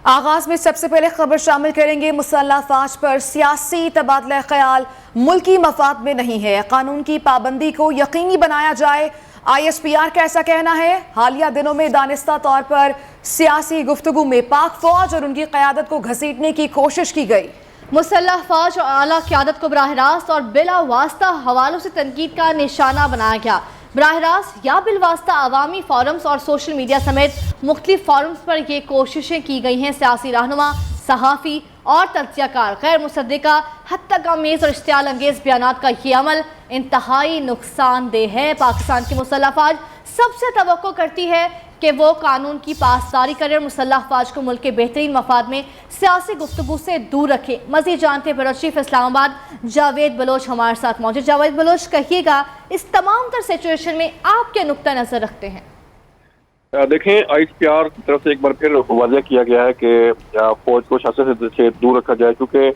آغاز میں سب سے پہلے خبر شامل کریں گے مسلح افواج پر سیاسی تبادلہ خیال ملکی مفاد میں نہیں ہے، قانون کی پابندی کو یقینی بنایا جائے۔ ISPR کا ایسا کہنا ہے۔ حالیہ دنوں میں دانستہ طور پر سیاسی گفتگو میں پاک فوج اور ان کی قیادت کو گھسیٹنے کی کوشش کی گئی۔ مسلح افواج اور اعلیٰ قیادت کو براہ راست اور بلا واسطہ حوالوں سے تنقید کا نشانہ بنایا گیا۔ براہ راست یا بالواسطہ عوامی فورمز اور سوشل میڈیا سمیت مختلف فورمز پر یہ کوششیں کی گئی ہیں۔ سیاسی رہنما، صحافی اور تجزیہ کار غیر مصدقہ حد تک آمیز اور اشتعال انگیز بیانات کا یہ عمل انتہائی نقصان دہ ہے۔ پاکستان کی مسلح افواج سب سے توقع کرتی ہے کہ وہ قانون کی پاسداری کرے اور مسلح افواج کو ملک کے بہترین مفاد میں سیاسی گفتگو سے دور رکھے۔ مزید جانتے بیورو چیف اسلام آباد جاوید بلوچ ہمارے ساتھ موجود۔ جاوید بلوچ، کہیے گا اس تمام تر سچویشن میں آپ کیا نقطہ نظر رکھتے ہیں؟ دیکھیں، ISPR کی طرف سے ایک بار پھر واضح کیا گیا ہے کہ فوج کو سیاست سے دور رکھا جائے، کیونکہ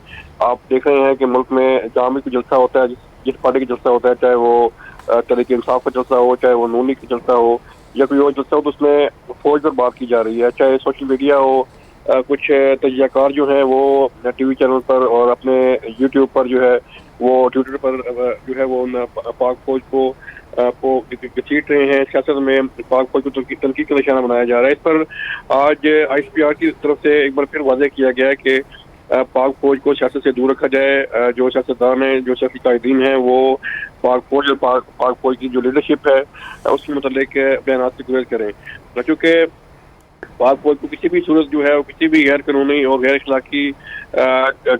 آپ دیکھ رہے ہیں کہ ملک میں جہاں بھی کوئی جلسہ ہوتا ہے، جس پارٹی کا جلسہ ہوتا ہے، چاہے وہ تحریک انصاف کا جلسہ ہو، چاہے وہ نون لیگ کا جلسہ ہو یا کوئی اور جلسہ ہو، تو اس میں فوج پر بات کی جا رہی ہے۔ چاہے سوشل میڈیا ہو، کچھ تجزیہ کار جو ہیں وہ ٹی وی چینل پر اور اپنے یوٹیوب پر جو ہے وہ ٹویٹر پر جو ہے وہ پاک فوج کو گھسیٹ رہے ہیں۔ سیاست میں پاک فوج کو تنقید کا نشانہ بنایا جا رہا ہے۔ اس پر آج ISPR کی طرف سے ایک بار پھر واضح کیا گیا ہے کہ پاک فوج کو سیاست سے دور رکھا جائے۔ جو سیاستدان ہیں، جو سیاسی قائدین ہیں، وہ پاک فوج اور پاک فوج کی جو لیڈرشپ ہے اس کے متعلق بیانات سے گریز کریں، کیونکہ پاک فوج کو کسی بھی صورت جو ہے وہ کسی بھی غیر قانونی اور غیر اخلاقی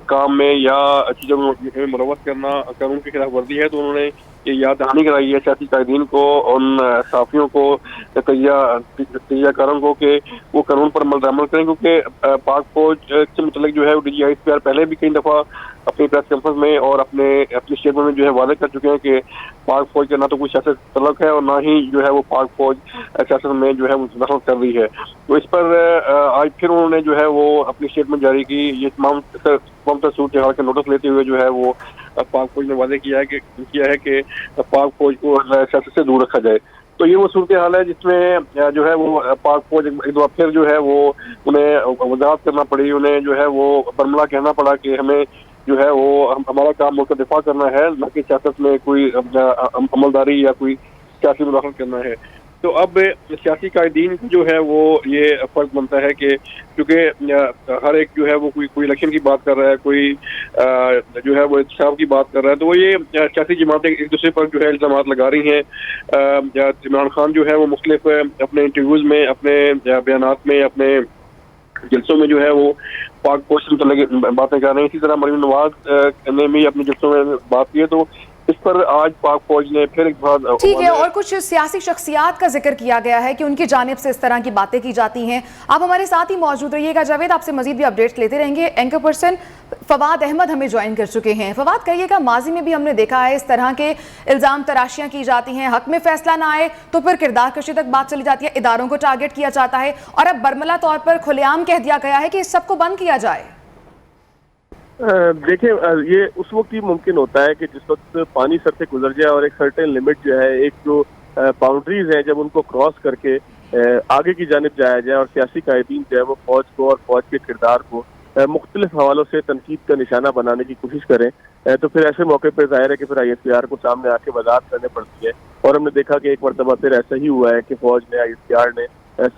کام میں یا چیزوں میں ملوث کرنا قانون کی خلاف ورزی ہے۔ تو انہوں نے یہ یاد دہانی کرائی ہے سیاسی قائدین کو، ان صحافیوں کو، تجزیہ کاروں کو کہ وہ قانون پر عمل کریں، کیونکہ پاک فوج سے متعلق جو ہے وہ DG ISPR پہلے بھی کئی دفعہ اپنی پریس کانفرنس میں اور اپنی اسٹیٹمنٹ میں جو ہے واضح کر چکے ہیں کہ پاک فوج کا نہ تو کوئی سیاست تعلق ہے اور نہ ہی جو ہے وہ پاک فوج سیاست میں جو ہے وہ دخل کر رہی ہے۔ تو اس پر آج پھر انہوں نے جو ہے وہ اپنی اسٹیٹمنٹ جاری کی۔ یہ تمام صورتحال کا نوٹس لیتے ہوئے جو ہے وہ پاک فوج نے واضح کیا ہے کہ پاک فوج کو سیاست سے دور رکھا جائے۔ تو یہ وہ صورتحال ہے جس میں جو ہے وہ پاک فوج ایک دفعہ پھر جو ہے وہ انہیں وضاحت کرنا پڑی، انہیں جو ہے وہ برملا کہنا پڑا کہ ہمیں جو ہے وہ ہمارا کام ملک کا دفاع کرنا ہے، نہ کہ سیاست میں کوئی عملداری یا کوئی سیاسی مداخلت کرنا ہے۔ تو اب سیاسی قائدین جو ہے وہ یہ فرض بنتا ہے کہ کیونکہ ہر ایک جو ہے وہ کوئی الیکشن کی بات کر رہا ہے، کوئی جو ہے وہ انتخاب کی بات کر رہا ہے، تو وہ یہ سیاسی جماعتیں ایک دوسرے پر جو ہے الزامات لگا رہی ہیں۔ عمران خان جو ہے وہ مختلف اپنے انٹرویوز میں، اپنے بیانات میں، اپنے جلسوں میں جو ہے وہ پاک فوج سے متعلق باتیں کر رہے ہیں۔ اسی طرح مریم نواز نے بھی اپنے جلسوں میں بات کی ہے۔ تو اس پر آج پاک فوج نے پھر ایک بار ٹھیک ہے، اور کچھ سیاسی شخصیات کا ذکر کیا گیا ہے کہ ان کی جانب سے اس طرح کی باتیں کی جاتی ہیں۔ آپ ہمارے ساتھ ہی موجود رہیے گا جاوید، آپ سے مزید بھی اپڈیٹس لیتے رہیں گے۔ اینکر پرسن فواد احمد ہمیں جوائن کر چکے ہیں۔ فواد، کہیے گا ماضی میں بھی ہم نے دیکھا ہے اس طرح کے الزام تراشیاں کی جاتی ہیں، حق میں فیصلہ نہ آئے تو پھر کردار کشی تک بات چلی جاتی ہے، اداروں کو ٹارگٹ کیا جاتا ہے، اور اب برملا طور پر کھلے عام کہہ دیا گیا ہے کہ اس سب کو بند کیا جائے۔ دیکھیں، یہ اس وقت ہی ممکن ہوتا ہے کہ جس وقت پانی سر سے گزر جائے اور ایک سرٹن لمٹ جو ہے، ایک جو باؤنڈریز ہیں، جب ان کو کراس کر کے آگے کی جانب جایا جائے اور سیاسی قائدین جو ہے وہ فوج کو اور فوج کے کردار کو مختلف حوالوں سے تنقید کا نشانہ بنانے کی کوشش کریں، تو پھر ایسے موقع پہ ظاہر ہے کہ پھر ISPR کو سامنے آ کے وضاحت کرنے پڑتی ہے۔ اور ہم نے دیکھا کہ ایک مرتبہ پھر ایسا ہی ہوا ہے کہ فوج نے، ISPR نے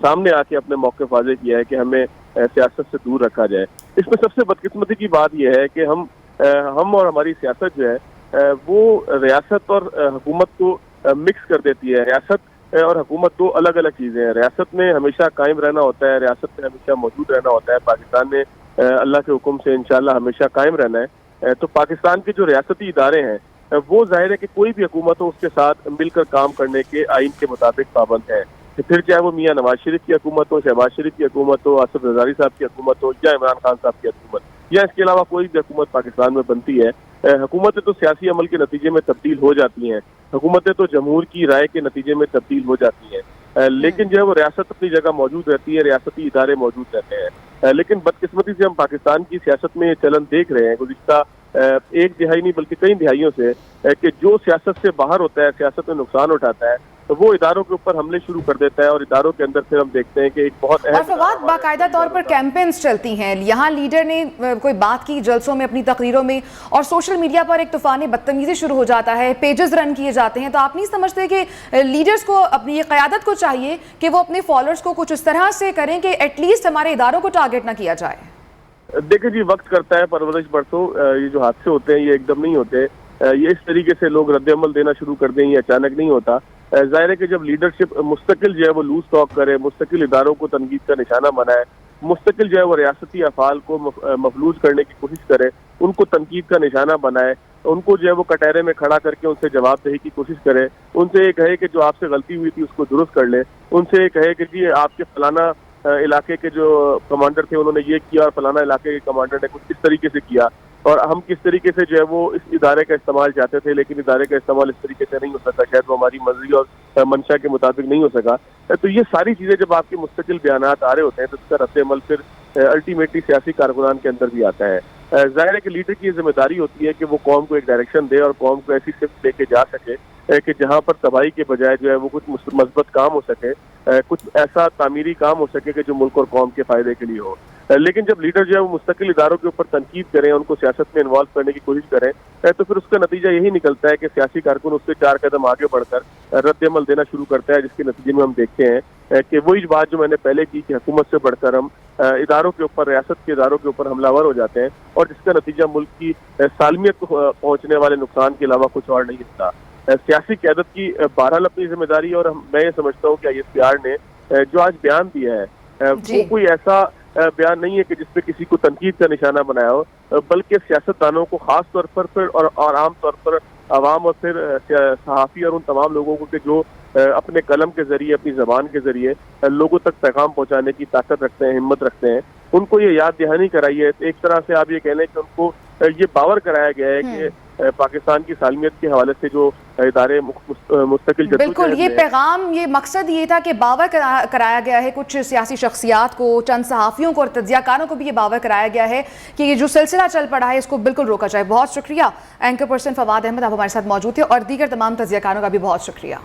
سامنے آ کے اپنے موقف واضح کیا ہے کہ ہمیں سیاست سے دور رکھا جائے۔ اس میں سب سے بدقسمتی کی بات یہ ہے کہ ہم اور ہماری سیاست جو ہے وہ ریاست اور حکومت کو مکس کر دیتی ہے۔ ریاست اور حکومت دو الگ الگ چیزیں ہیں۔ ریاست میں ہمیشہ قائم رہنا ہوتا ہے، ریاست میں ہمیشہ موجود رہنا ہوتا ہے۔ پاکستان میں اللہ کے حکم سے انشاءاللہ ہمیشہ قائم رہنا ہے۔ تو پاکستان کے جو ریاستی ادارے ہیں وہ ظاہر ہے کہ کوئی بھی حکومت ہو اس کے ساتھ مل کر کام کرنے کے آئین کے مطابق پابند ہے، پھر چاہے وہ میاں نواز شریف کی حکومت ہو، شہباز شریف کی حکومت ہو، آصف زرداری صاحب کی حکومت ہو، یا عمران خان صاحب کی حکومت، یا اس کے علاوہ کوئی بھی حکومت پاکستان میں بنتی ہے۔ حکومتیں تو سیاسی عمل کے نتیجے میں تبدیل ہو جاتی ہیں، حکومتیں تو جمہور کی رائے کے نتیجے میں تبدیل ہو جاتی ہیں، لیکن جو ہے وہ ریاست اپنی جگہ موجود رہتی ہے، ریاستی ادارے موجود رہتے ہیں۔ لیکن بدقسمتی سے ہم پاکستان کی سیاست میں یہ چلن دیکھ رہے ہیں گزشتہ ایک دہائی نہیں بلکہ کئی دہائیوں سے کہ جو سیاست سے باہر ہوتا ہے، سیاست میں نقصان اٹھاتا ہے، تو وہ اداروں کے اوپر حملے شروع کر دیتا ہے، اور اداروں کے اندر پھر ہم دیکھتے ہیں کہ ایک بہت اور فواد باقاعدہ طور پر کیمپینز چلتی ہیں، یہاں لیڈر نے کوئی بات کی جلسوں میں، اپنی تقریروں میں، اور سوشل میڈیا پر ایک طوفان بدتمیزی شروع ہو جاتا ہے، پیجز رن کیے جاتے ہیں. تو آپ نہیں سمجھتے کہ لیڈرز کو، اپنی قیادت کو چاہیے کہ وہ اپنے فالوورز کو کچھ اس طرح سے کریں کہ ایٹ لیسٹ ہمارے اداروں کو ٹارگٹ نہ کیا جائے؟ دیکھیں جی، وقت کرتا ہے پرورش برسوں. یہ جو حادثے ہوتے ہیں یہ ایک دم نہیں ہوتے. یہ اس طریقے سے لوگ رد عمل دینا شروع کر دیں، یہ اچانک نہیں ہوتا. ظاہر ہے کہ جب لیڈرشپ مستقل جو ہے وہ لوز ٹاک کرے، مستقل اداروں کو تنقید کا نشانہ بنائے، مستقل جو ہے وہ ریاستی افعال کو مفلوج کرنے کی کوشش کرے، ان کو تنقید کا نشانہ بنائے، ان کو جو ہے وہ کٹہرے میں کھڑا کر کے ان سے جواب دہی کی کوشش کرے، ان سے یہ کہے کہ جو آپ سے غلطی ہوئی تھی اس کو درست کر لے، ان سے یہ کہے کہ جی آپ کے فلانا علاقے کے جو کمانڈر تھے انہوں نے یہ کیا اور فلانا علاقے کے کمانڈر نے کچھ اس طریقے سے کیا، اور ہم کس طریقے سے جو ہے وہ اس ادارے کا استعمال چاہتے تھے، لیکن ادارے کا استعمال اس طریقے سے نہیں ہو سکا، شاید وہ ہماری مرضی اور منشا کے مطابق نہیں ہو سکا. تو یہ ساری چیزیں جب آپ کے مستقل بیانات آ رہے ہوتے ہیں تو اس کا رد عمل پھر الٹیمیٹلی سیاسی کارکنان کے اندر بھی آتا ہے. ظاہر ہے کہ لیڈر کی یہ ذمہ داری ہوتی ہے کہ وہ قوم کو ایک ڈائریکشن دے اور قوم کو ایسی سمت لے کے جا سکے کہ جہاں پر تباہی کے بجائے جو ہے وہ کچھ مثبت کام ہو سکے، کچھ ایسا تعمیری کام ہو سکے کہ جو ملک اور قوم کے فائدے کے لیے ہو. لیکن جب لیڈر جو ہے وہ مستقل اداروں کے اوپر تنقید کریں، ان کو سیاست میں انوالو کرنے کی کوشش کریں، تو پھر اس کا نتیجہ یہی نکلتا ہے کہ سیاسی کارکن اس سے 4 قدم آگے بڑھ کر رد عمل دینا شروع کرتا ہے، جس کے نتیجے میں ہم دیکھتے ہیں کہ وہی بات جو میں نے پہلے کی کہ حکومت سے بڑھ کر ہم اداروں کے اوپر، ریاست کے اداروں کے اوپر حملہ ور ہو جاتے ہیں، اور جس کا نتیجہ ملک کی سالمیت کو پہنچنے والے نقصان کے علاوہ کچھ اور نہیں ہوتا. سیاسی قیادت کی بہرحال اپنی ذمہ داری، اور میں یہ سمجھتا ہوں کہ ISPR نے جو آج بیان دیا ہے وہ کوئی ایسا بیان نہیں ہے کہ جس پہ کسی کو تنقید کا نشانہ بنایا ہو، بلکہ سیاستدانوں کو خاص طور پر پھر اور عام طور پر عوام اور پھر صحافی اور ان تمام لوگوں کو کہ جو اپنے قلم کے ذریعے، اپنی زبان کے ذریعے لوگوں تک پیغام پہنچانے کی طاقت رکھتے ہیں، ہمت رکھتے ہیں، ان کو یہ یاد دہانی کرائی ہے. ایک طرح سے آپ یہ کہہ لیں کہ ان کو یہ باور کرایا گیا ہے کہ پاکستان کی سالمیت کے حوالے سے جو ادارے مستقل بالکل یہ پیغام، یہ مقصد یہ تھا کہ باور کرایا گیا ہے کچھ سیاسی شخصیات کو، چند صحافیوں کو اور تجزیہ کاروں کو بھی یہ باور کرایا گیا ہے کہ یہ جو سلسلہ چل پڑا ہے اس کو بالکل روکا جائے. بہت شکریہ اینکر پرسن فواد احمد، آپ ہمارے ساتھ موجود تھے، اور دیگر تمام تجزیہ کاروں کا بھی بہت شکریہ.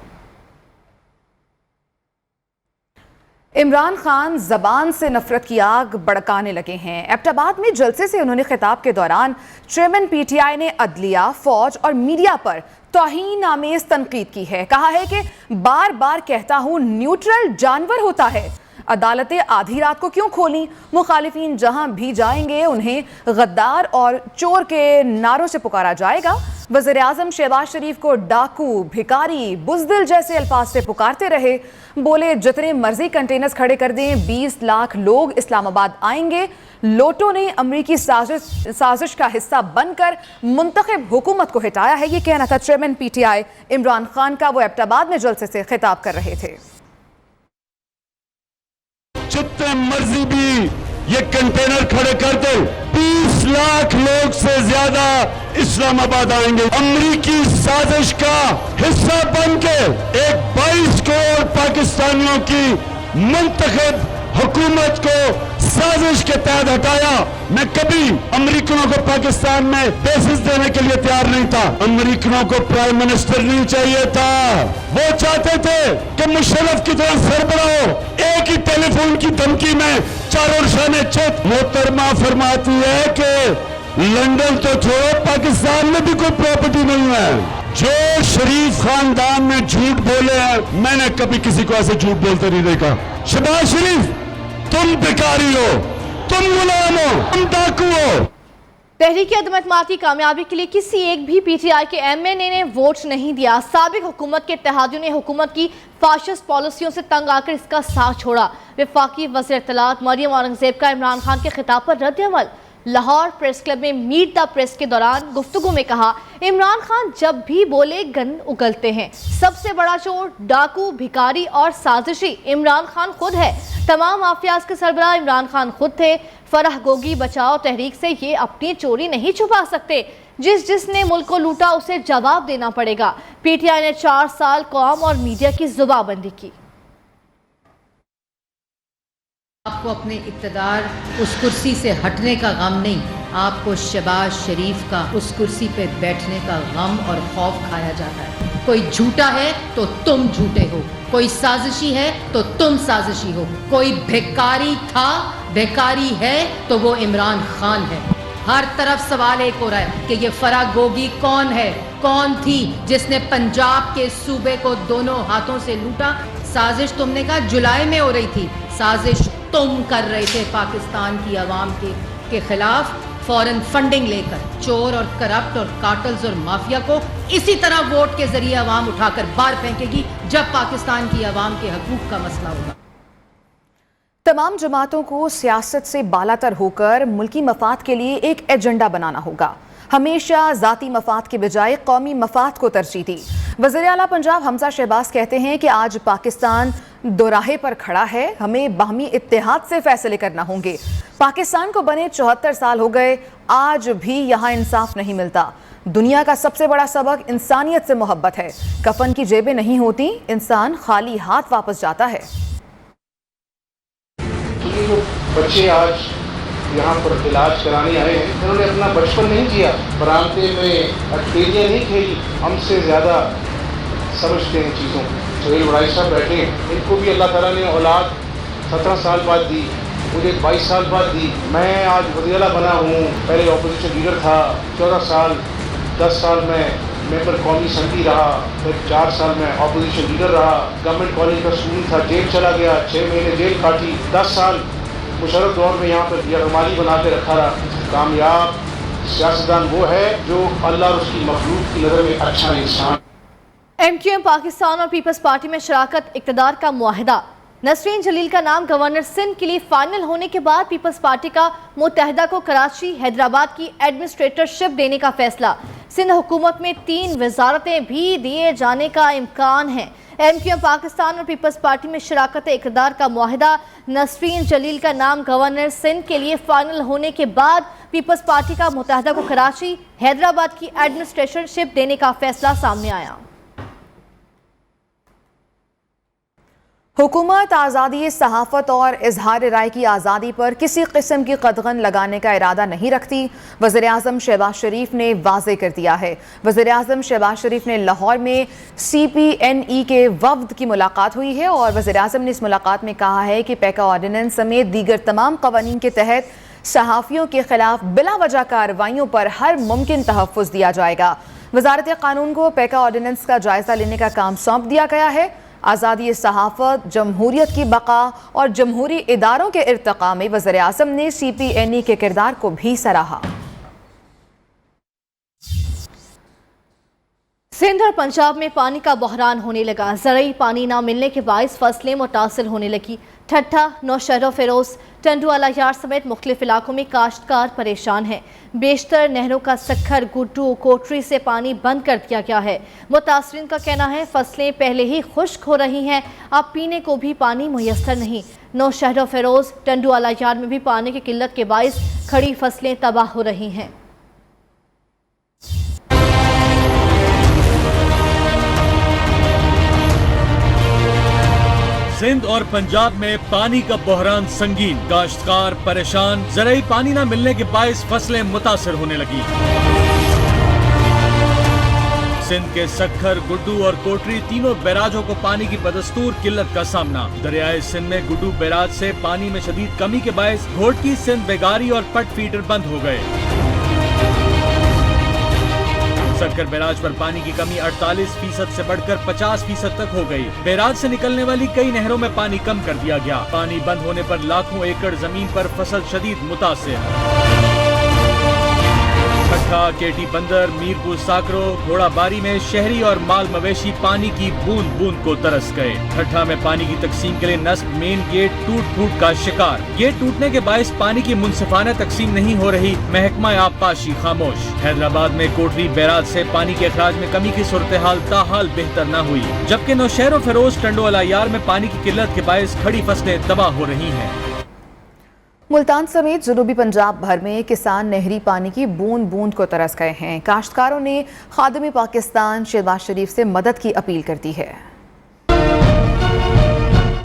عمران خان زبان سے نفرت کی آگ بڑکانے لگے ہیں. ایبٹ آباد میں جلسے سے انہوں نے خطاب کے دوران چیئرمین PTI نے عدلیہ، فوج اور میڈیا پر توہین آمیز تنقید کی ہے. کہا ہے کہ بار بار کہتا ہوں نیوٹرل جانور ہوتا ہے، عدالتیں آدھی رات کو کیوں کھولیں؟ مخالفین جہاں بھی جائیں گے انہیں غدار اور چور کے نعروں سے پکارا جائے گا. وزیر اعظم شہباز شریف کو ڈاکو، بھکاری، بزدل جیسے الفاظ سے پکارتے رہے. بولے جتنے مرضی کنٹینرز کھڑے کر دیں، 20 لاکھ لوگ اسلام آباد آئیں گے. لوٹو نے امریکی سازش کا حصہ بن کر منتخب حکومت کو ہٹایا ہے. یہ کہنا تھا چیئرمین PTI عمران خان کا. وہ ایبٹ آباد میں جلسے سے خطاب کر رہے تھے. جتنے مرضی بھی یہ کنٹینر کھڑے کر دو، 20 لاکھ لوگ سے زیادہ اسلام آباد آئیں گے. امریکی سازش کا حصہ بن کے ایک 22 کروڑ پاکستانیوں کی منتخب حکومت کو سازش کے تحت ہٹایا. میں کبھی امریکنوں کو پاکستان میں بیسز دینے کے لیے تیار نہیں تھا. امریکنوں کو پرائم منسٹر نہیں چاہیے تھا، وہ چاہتے تھے کہ مشرف کی طرح سربراہ ہو. ایک ہی ٹیلی فون کی دھمکی میں چاروں شانے چت. محترمہ فرماتی ہے کہ لندن تو چھوڑو، پاکستان میں بھی کوئی پراپرٹی نہیں ہے. جو شریف خاندان میں جھوٹ بولے ہیں، میں نے کبھی کسی کو ایسے جھوٹ بولتے نہیں دیکھا. شہباز شریف تم بیکاری ہو، تم غلام ہو، تم ڈاکو ہو. تحریک عدم اعتماد کی کامیابی کے لیے کسی ایک بھی PTI کے MNA نے ووٹ نہیں دیا. سابق حکومت کے اتحادیوں نے حکومت کی فاشسٹ پالیسیوں سے تنگ آ کر اس کا ساتھ چھوڑا. وفاقی وزیر اطلاعات مریم اورنگزیب کا عمران خان کے خطاب پر رد عمل. لاہور پریس کلب میں میٹ دا پریس کے دوران گفتگو میں کہا، عمران خان جب بھی بولے گن اگلتے ہیں. سب سے بڑا چور، ڈاکو، بھکاری اور سازشی عمران خان خود ہے. تمام مافیاز کے سربراہ عمران خان خود تھے. فرح گوگی بچاؤ تحریک سے یہ اپنی چوری نہیں چھپا سکتے. جس نے ملک کو لوٹا اسے جواب دینا پڑے گا. PTI نے 4 سال قوم اور میڈیا کی زبان بندی کی. آپ کو اپنے اقتدار اس کرسی سے ہٹنے کا غم نہیں، آپ کو شہباز شریف کا اس کرسی پہ بیٹھنے کا غم اور خوف کھایا جاتا ہے۔ کوئی جھوٹا ہے تو تم جھوٹے ہو، کوئی سازشی ہے تو تم سازشی ہو، کوئی بھیکاری تھا بھیکاری ہے تو وہ عمران خان ہے۔ ہر طرف سوال ایک ہو رہا ہے کہ یہ فرح گوگی کون ہے، کون تھی جس نے پنجاب کے صوبے کو دونوں ہاتھوں سے لوٹا؟ سازش تم نے کہا جولائی میں ہو رہی تھی، سازش تم کر رہے تھے پاکستان کی عوام کے خلاف، فوراً فنڈنگ لے کر چور اور کرپٹ اور کارٹلز اور مافیا کو اسی طرح ووٹ کے ذریعے عوام اٹھا کر باہر پھینکے گی جب پاکستان کی عوام کے حقوق کا مسئلہ ہوگا۔ تمام جماعتوں کو سیاست سے بالاتر ہو کر ملکی مفاد کے لیے ایک ایجنڈا بنانا ہوگا، ہمیشہ ذاتی مفاد کے بجائے قومی مفاد کو ترجیح دی۔ وزیر اعلیٰ پنجاب حمزہ شہباز کہتے ہیں کہ آج پاکستان دوراہے پر کھڑا ہے، ہمیں باہمی اتحاد سے فیصلے کرنا ہوں گے۔ پاکستان کو بنے 74 سال ہو گئے، آج بھی یہاں انصاف نہیں ملتا۔ دنیا کا سب سے بڑا سبق انسانیت سے محبت ہے، کفن کی جیبیں نہیں ہوتی، انسان خالی ہاتھ واپس جاتا ہے۔ یہ جو بچے آج یہاں پر علاج کرانے آئے ہیں، انہوں نے اپنا بچپن نہیں جیا، برآمدے میں اٹیلیاں نہیں کھیلی، ہم سے زیادہ سمجھتے ہیں چیزوں کو۔ سہیل وڑائی صاحب بیٹھے ہیں، ان کو بھی اللہ تعالیٰ نے اولاد 17 سال بعد دی، مجھے 22 سال بعد دی۔ میں آج وزیر اعلیٰ بنا ہوں، پہلے اپوزیشن لیڈر تھا، 14 سال 10 سال میں ممبر قومی اسمبلی رہا، پھر 4 سال میں اپوزیشن لیڈر رہا، گورنمنٹ کالج کا اسٹوڈنٹ تھا، جیل چلا گیا، 6 مہینے جیل کاٹی، 10 سال مشرف دور میں یہاں پر یرغمالی بنا کے رکھا رہا۔ کامیاب سیاستدان وہ ہے جو اللہ اور اس کی مخلوق کی نظر میں اچھا انسان۔ ایم کیو ایم پاکستان اور پیپلز پارٹی میں شراکت اقتدار کا معاہدہ، نسرین جلیل کا نام گورنر سندھ کے لیے فائنل ہونے کے بعد پیپلز پارٹی کا متحدہ کو کراچی حیدرآباد کی ایڈمنسٹریٹرشپ دینے کا فیصلہ، سندھ حکومت میں 3 وزارتیں بھی دیے جانے کا امکان ہے۔ ایم کیو ایم پاکستان اور پیپلز پارٹی میں شراکت اقتدار کا معاہدہ، نسرین جلیل کا نام گورنر سندھ کے لیے فائنل ہونے کے بعد پیپلز پارٹی کا متحدہ کو کراچی حیدرآباد کی ایڈمنسٹریٹرشپ دینے کا فیصلہ سامنے آیا۔ حکومت آزادی صحافت اور اظہار رائے کی آزادی پر کسی قسم کی قدغن لگانے کا ارادہ نہیں رکھتی، وزیر اعظم شہباز شریف نے واضح کر دیا ہے۔ وزیر اعظم شہباز شریف نے لاہور میں CPNE کے وفد کی ملاقات ہوئی ہے اور وزیر اعظم نے اس ملاقات میں کہا ہے کہ پیکا آرڈیننس سمیت دیگر تمام قوانین کے تحت صحافیوں کے خلاف بلا وجہ کارروائیوں پر ہر ممکن تحفظ دیا جائے گا۔ وزارت قانون کو پیکا آرڈیننس کا جائزہ لینے کا کام سونپ دیا گیا ہے۔ آزادی صحافت، جمہوریت کی بقا اور جمہوری اداروں کے ارتقاء میں وزیر اعظم نے CPNE کے کردار کو بھی سراہا۔ سندھ اور پنجاب میں پانی کا بحران ہونے لگا، زرعی پانی نہ ملنے کے باعث فصلیں متاثر ہونے لگی۔ ٹھٹھا، نوشہر و فیروز، ٹنڈو والا یار سمیت مختلف علاقوں میں کاشتکار پریشان ہیں۔ بیشتر نہروں کا سکھر، گڈو، کوٹری سے پانی بند کر دیا گیا ہے۔ متاثرین کا کہنا ہے فصلیں پہلے ہی خشک ہو رہی ہیں، اب پینے کو بھی پانی میسر نہیں۔ نوشہر و فیروز، ٹنڈو والا یار میں بھی پانی کی قلت کے باعث کھڑی فصلیں تباہ ہو رہی ہیں۔ سندھ اور پنجاب میں پانی کا بحران سنگین، کاشتکار پریشان، زرعی پانی نہ ملنے کے باعث فصلیں متاثر ہونے لگی۔ سندھ کے سکھر، گڈو اور کوٹری تینوں بیراجوں کو پانی کی بدستور قلت کا سامنا۔ دریائے سندھ میں گڈو بیراج سے پانی میں شدید کمی کے باعث گھوٹکی، سندھ بیگاری اور پٹ فیڈر بند ہو گئے۔ سکھر بیراج پر پانی کی کمی 48% سے بڑھ کر 50% تک ہو گئی۔ بیراج سے نکلنے والی کئی نہروں میں پانی کم کر دیا گیا۔ پانی بند ہونے پر لاکھوں ایکڑ زمین پر فصل شدید متاثر۔ ٹھٹھا، کیٹی بندر، میرپور ساکرو، گھوڑا باری میں شہری اور مال مویشی پانی کی بوند بوند کو ترس گئے۔ ٹھٹھا میں پانی کی تقسیم کے لیے نصب مین گیٹ ٹوٹ پھوٹ کا شکار۔ گیٹ ٹوٹنے کے باعث پانی کی منصفانہ تقسیم نہیں ہو رہی، محکمہ آبپاشی خاموش۔ حیدرآباد میں کوٹری بیراج سے پانی کے اخراج میں کمی کی صورتحال تاحال بہتر نہ ہوئی، جبکہ نوشہر و فیروز، ٹنڈو والا یار میں پانی کی قلت کے باعث کھڑی فصلیں تباہ ہو رہی ہیں۔ ملتان سمیت جنوبی پنجاب بھر میں کسان نہری پانی کی بوند بوند کو ترس گئے ہیں۔ کاشتکاروں نے خادم پاکستان شہباز شریف سے مدد کی اپیل کر دی ہے۔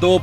2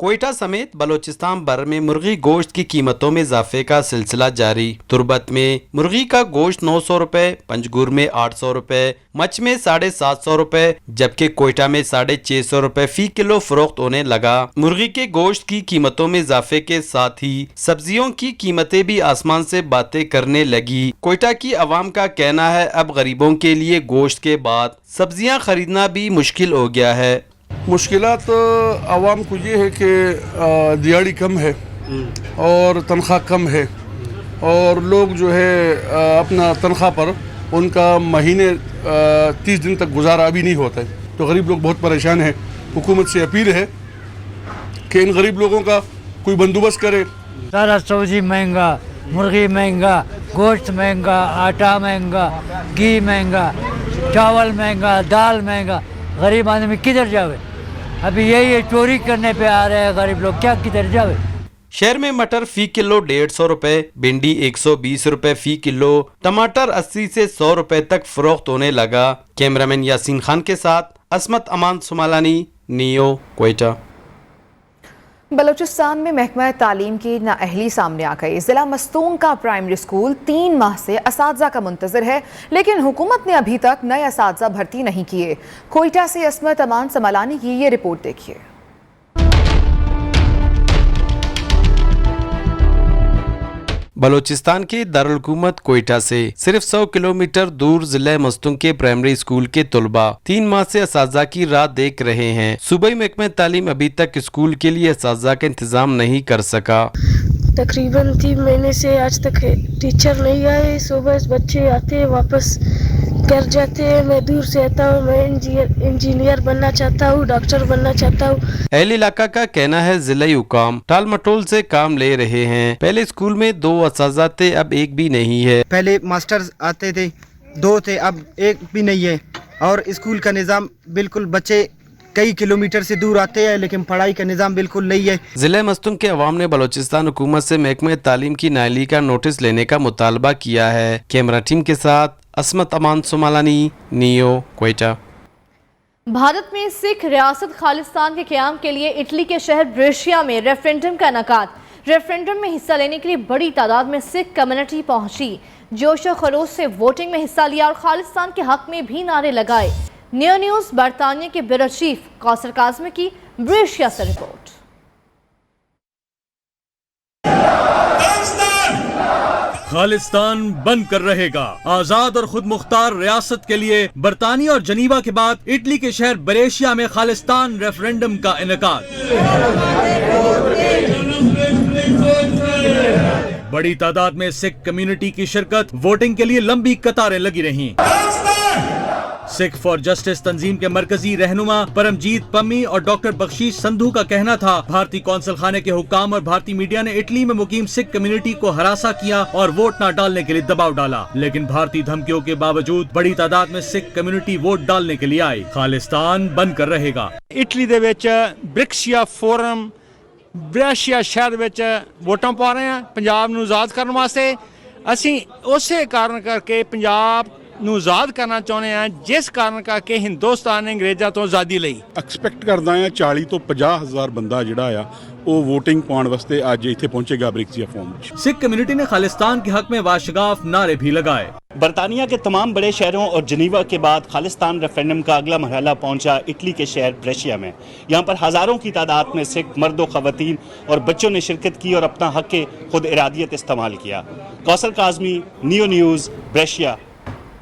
کوئٹہ سمیت بلوچستان بھر میں مرغی گوشت کی قیمتوں میں اضافے کا سلسلہ جاری۔ تربت میں مرغی کا گوشت 900 روپے، پنجگور میں 800 روپے، مچھ میں 750 روپے جبکہ کوئٹہ میں 650 روپے فی کلو فروخت ہونے لگا۔ مرغی کے گوشت کی قیمتوں میں اضافے کے ساتھ ہی سبزیوں کی قیمتیں بھی آسمان سے باتیں کرنے لگی۔ کوئٹہ کی عوام کا کہنا ہے اب غریبوں کے لیے گوشت کے بعد سبزیاں خریدنا بھی مشکل ہو گیا ہے۔ مشکلات عوام کو یہ ہے کہ دیہڑی کم ہے اور تنخواہ کم ہے اور لوگ جو ہے اپنا تنخواہ پر ان کا مہینے 30 دن تک گزارا ابھی نہیں ہوتا ہے، تو غریب لوگ بہت پریشان ہیں۔ حکومت سے اپیل ہے کہ ان غریب لوگوں کا کوئی بندوبست کرے۔ سارا سبزی مہنگا، مرغی مہنگا، گوشت مہنگا، آٹا مہنگا، گھی مہنگا، چاول مہنگا، دال مہنگا، غریب آدمی کدھر جاوے؟ ابھی یہی چوری کرنے پہ آ رہے ہیں غریب لوگ، کیا کدھر جاوے؟ شہر میں مٹر فی کلو 150 روپے، بھنڈی 120 روپے فی کلو، ٹماٹر 80 سے 100 روپے تک فروخت ہونے لگا۔ کیمرامین یاسین خان کے ساتھ عصمت امان سمالانی، نیو، کوئٹہ۔ بلوچستان میں محکمہ تعلیم کی نااہلی سامنے آ گئی۔ ضلع مستونگ کا پرائمری اسکول 3 ماہ سے اساتذہ کا منتظر ہے، لیکن حکومت نے ابھی تک نئے اساتذہ بھرتی نہیں کیے۔ کوئٹہ سے عصمت امان سمالانی کی یہ رپورٹ دیکھیے۔ بلوچستان کے دارالحکومت کوئٹہ سے صرف 100 کلومیٹر دور ضلع مستونگ کے پرائمری اسکول کے طلباء 3 ماہ سے اساتذہ کی راہ دیکھ رہے ہیں۔ صوبائی محکمہ تعلیم ابھی تک اسکول کے لیے اساتذہ کا انتظام نہیں کر سکا۔ تقریباً 3 مہینے سے آج تک ٹیچر نہیں آئے۔ صبح بچے آتے ہیں واپس گھر جاتے ہیں۔ میں دور سے آتا ہوں، میں انجینئر بننا چاہتا ہوں، ڈاکٹر بننا چاہتا ہوں۔ اہل علاقہ کا کہنا ہے ضلعی حکام ٹال مٹول سے کام لے رہے ہیں۔ پہلے اسکول میں 2 اساتذہ تھے، اب ایک بھی نہیں ہے۔ پہلے ماسٹرز آتے تھے، 2 تھے، اب ایک بھی نہیں ہے۔ اور اسکول کا نظام بالکل، بچے کئی کلومیٹر سے دور آتے ہیں لیکن پڑھائی کا نظام بالکل نہیں ہے۔ ضلع مستونگ کے عوام نے بلوچستان حکومت سے محکمہ تعلیم کی نااہلی کا نوٹس لینے کا مطالبہ کیا ہے۔ کیمرہ ٹیم کے ساتھ عصمت امان سمالانی، نیو، کوئٹہ۔ بھارت میں سکھ ریاست خالصتان کے قیام کے لیے اٹلی کے شہر بریشیا میں ریفرینڈم کا انعقاد۔ ریفرینڈم میں حصہ لینے کے لیے بڑی تعداد میں سکھ کمیونٹی پہنچی، جوش و خروش سے ووٹنگ میں حصہ لیا اور خالصتان کے حق میں بھی نعرے لگائے۔ نیو نیوز برطانیہ کے بیورو چیف کوثر کاظمی کی بریشیا سے رپورٹ۔ خالصتان بن کر رہے گا۔ آزاد اور خود مختار ریاست کے لیے برطانیہ اور جنیوا کے بعد اٹلی کے شہر بریشیا میں خالصتان ریفرینڈم کا انعقاد۔ بڑی تعداد میں سکھ کمیونٹی کی شرکت، ووٹنگ کے لیے لمبی قطاریں لگی رہیں۔ سکھ فار جسٹس تنظیم کے مرکزی رہنما پرمجیت پمی اور ڈاکٹر بخشیش سندھو کا کہنا تھا بھارتی کونسل خانے کے حکام اور بھارتی میڈیا نے اٹلی میں مقیم سکھ کمیونٹی کو ہراساں کیا اور ووٹ نہ ڈالنے کے لیے دباؤ ڈالا، لیکن بھارتی دھمکیوں کے باوجود بڑی تعداد میں سکھ کمیونٹی ووٹ ڈالنے کے لیے آئی۔ خالصتان بن کر رہے گا۔ اٹلی دے وچ برکشیا فورم بریشیا شہر وچ ووٹاں پا رہے ہیں پنجاب نو آزاد کرنے واسطے۔ اسی اسی کارن کر کے پنجاب نو آزاد کرنا چاہتے ہیں، جس کارن کر کے ہندوستان نے انگریزاں تو آزادی لئی۔ ایکسپیکٹ کردا ہے 40 ਤੋਂ 50,000 ਬੰਦਾ ਜਿਹੜਾ ਆ ਉਹ VOTING ਪਾਉਣ ਵਾਸਤੇ ਅੱਜ ਇੱਥੇ ਪਹੁੰਚੇਗਾ ਬ੍ਰਿਕਸੀਆ ਫਾਰਮ ਵਿੱਚ। سکھ کمیونٹی نے خالصتان کے حق میں واشگاف نعرے بھی لگائے۔ برطانیہ کے تمام بڑے شہروں اور جنیوا کے بعد خالصتان ریفرینڈم کا اگلا مرحلہ پہنچا اٹلی کے شہر بریشیا میں۔ یہاں پر ہزاروں کی تعداد میں سکھ مرد و خواتین اور بچوں نے شرکت کی اور اپنا حق خود ارادیت استعمال کیا۔ کوثر کاظمی، نیو نیوز، بریشیا۔